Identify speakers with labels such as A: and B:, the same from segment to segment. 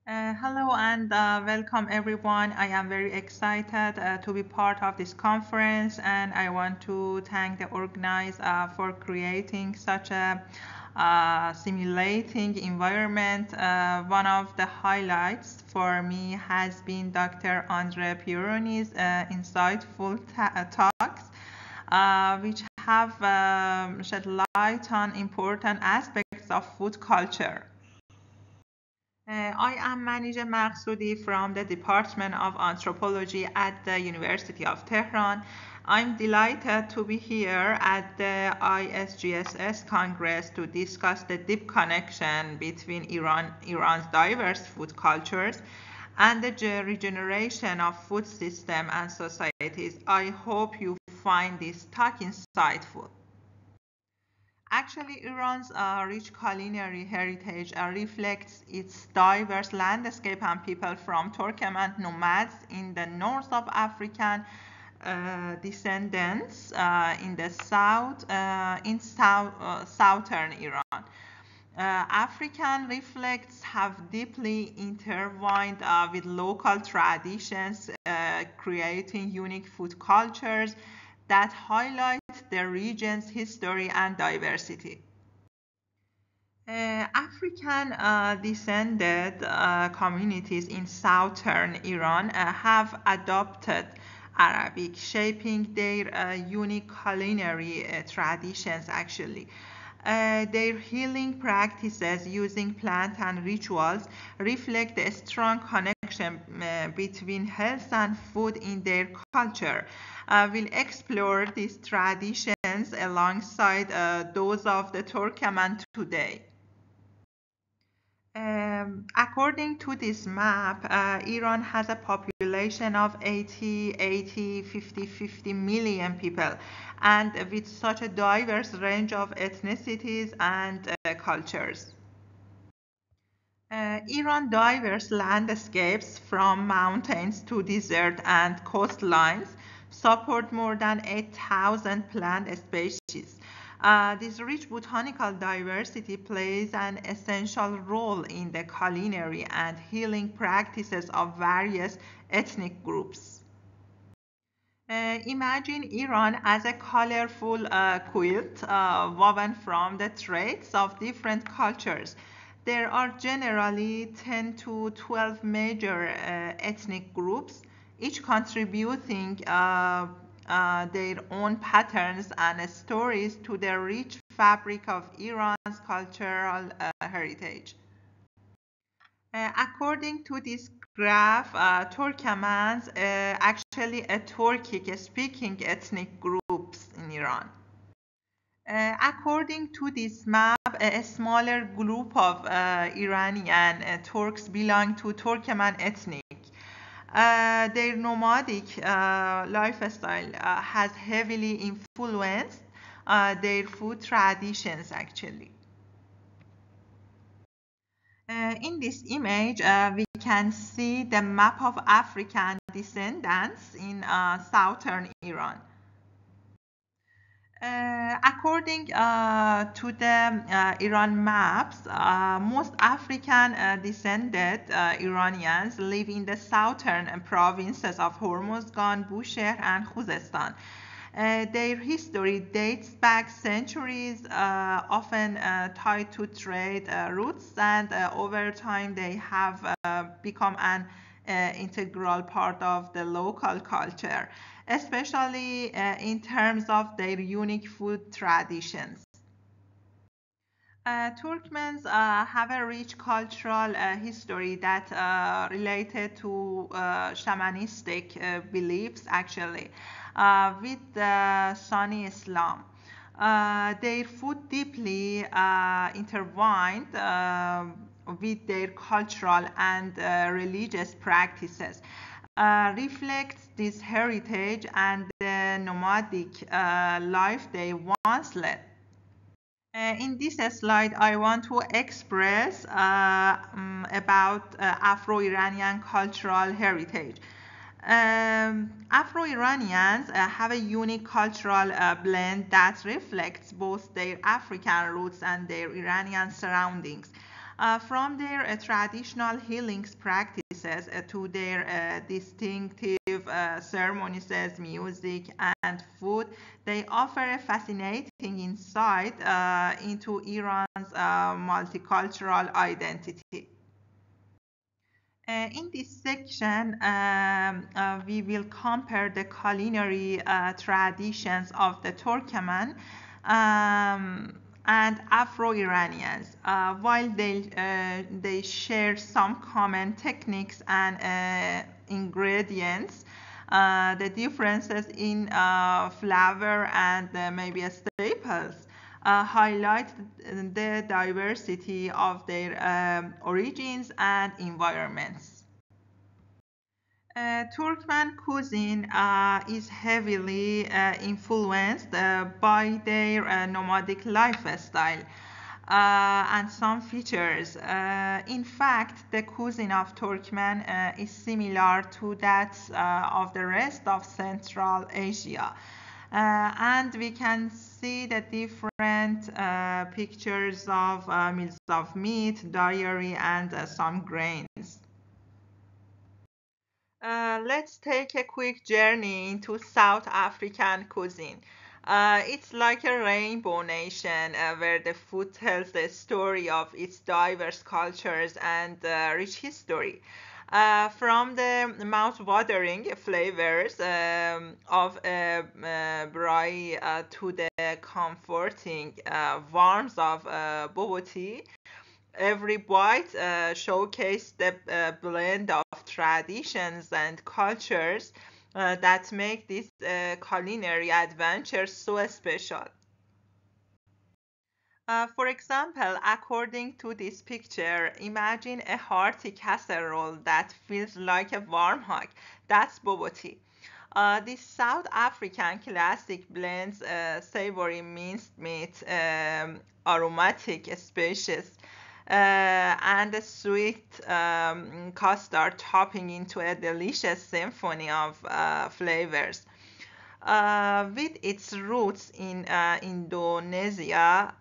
A: Hello and welcome everyone. I am very excited to be part of this conference, and I want to thank the organizer for creating such a simulating environment. One of the highlights for me has been Dr. Andre Pironi's insightful talks, which have shed light on important aspects of food culture. I am Manija Maqsoodi from the Department of Anthropology at the University of Tehran. I'm delighted to be here at the ISGSS Congress to discuss the deep connection between Iran's diverse food cultures and the regeneration of food system and societies. I hope you find this talk insightful. Actually, Iran's rich culinary heritage reflects its diverse landscape and people from Turkmen nomads in the north of African descendants in the southern Iran. African reflects have deeply intertwined with local traditions, creating unique food cultures that highlight the region's history and diversity. African descended communities in southern Iran have adopted Arabic, shaping their unique culinary traditions actually. Their healing practices using plant and rituals reflect a strong connection between health and food in their culture. We'll explore these traditions alongside those of the Turkmen today. According to this map, Iran has a population of 50 million people, and with such a diverse range of ethnicities and cultures. Iran's diverse landscapes, from mountains to desert and coastlines, support more than 8,000 plant species. This rich botanical diversity plays an essential role in the culinary and healing practices of various ethnic groups. Imagine Iran as a colorful quilt woven from the threads of different cultures. There are generally 10 to 12 major ethnic groups, each contributing their own patterns and stories to the rich fabric of Iran's cultural heritage. According to this graph, Turkmens actually a Turkic speaking ethnic groups in Iran. According to this map, a smaller group of Iranian Turks belong to Turkmen ethnic. Their nomadic lifestyle has heavily influenced their food traditions actually. In this image, we can see the map of African descendants in southern Iran. According to the Iran maps, most African descended Iranians live in the southern provinces of Hormozgan, Bushehr, and Khuzestan. Their history dates back centuries, often tied to trade routes, and over time they have become an integral part of the local culture, especially in terms of their unique food traditions. Turkmens have a rich cultural history that related to shamanistic beliefs, actually, with the Sunni Islam. Their food deeply intertwined with their cultural and religious practices. Reflects this heritage and the nomadic life they once led. In this slide, I want to express about Afro-Iranian cultural heritage. Afro-Iranians have a unique cultural blend that reflects both their African roots and their Iranian surroundings. From their traditional healing practices to their distinctive ceremonies, music, and food, they offer a fascinating insight into Iran's multicultural identity. In this section, we will compare the culinary traditions of the Turkmen and Afro-Iranians. While they share some common techniques and ingredients, the differences in flavor and maybe staples highlight the diversity of their origins and environments. Turkmen cuisine is heavily influenced by their nomadic lifestyle and some features. In fact, the cuisine of Turkmen is similar to that of the rest of Central Asia. And we can see the different pictures of meals of meat, dairy, and some grains. Let's take a quick journey into South African cuisine. It's like a rainbow nation where the food tells the story of its diverse cultures and rich history. From the mouth-watering flavors of braai to the comforting warmth of bobo tea, every bite showcased the blend of traditions and cultures that make this culinary adventure so special. For example, according to this picture, imagine a hearty casserole that feels like a warm hug. That's bobo tea. This South African classic blends savory minced meat, aromatic species, and a sweet custard topping into a delicious symphony of flavors. With its roots in Indonesia,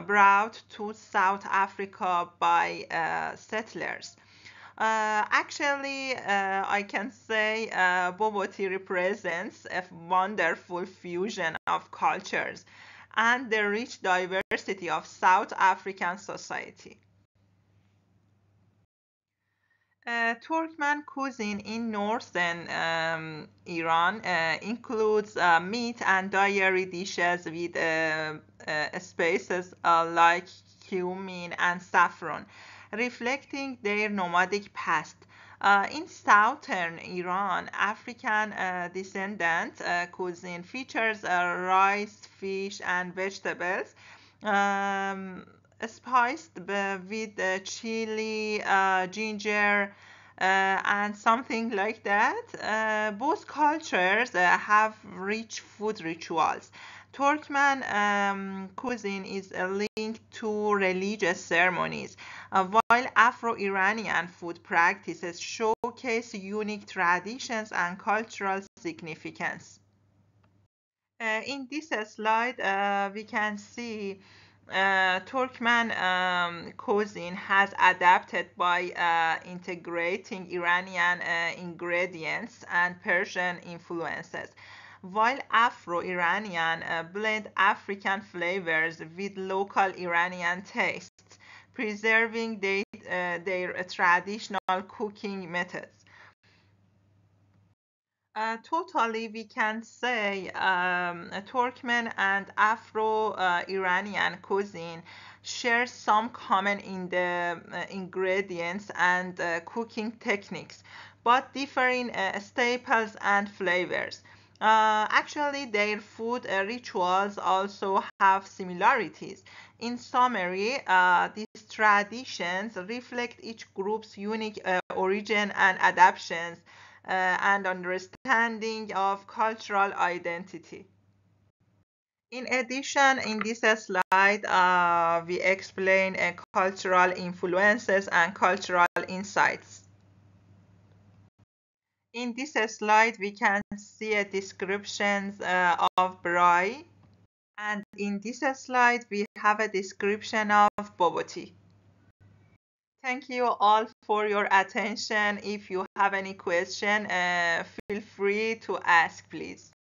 A: brought to South Africa by settlers. I can say bobo tea represents a wonderful fusion of cultures and the rich diversity of South African society. Turkmen cuisine in northern Iran includes meat and dairy dishes with spices like cumin and saffron, reflecting their nomadic past. In southern Iran, African descendant cuisine features rice, fish, and vegetables. Um, Spiced with chili, ginger, and something like that. Both cultures have rich food rituals. Turkmen cuisine is linked to religious ceremonies, while Afro-Iranian food practices showcase unique traditions and cultural significance. In this slide, we can see Turkmen cuisine has adapted by integrating Iranian ingredients and Persian influences, while Afro-Iranian blend African flavors with local Iranian tastes, preserving their traditional cooking methods. Totally, we can say Turkmen and Afro-Iranian cuisine share some common in the ingredients and cooking techniques, but differ in staples and flavors. Their food rituals also have similarities. In summary, these traditions reflect each group's unique origin and adaptations and understanding of cultural identity. In addition, in this slide, we explain cultural influences and cultural insights. In this slide, we can see a description of braai, and in this slide, we have a description of bobo tea. Thank you all for your attention. If you have any question, feel free to ask, please.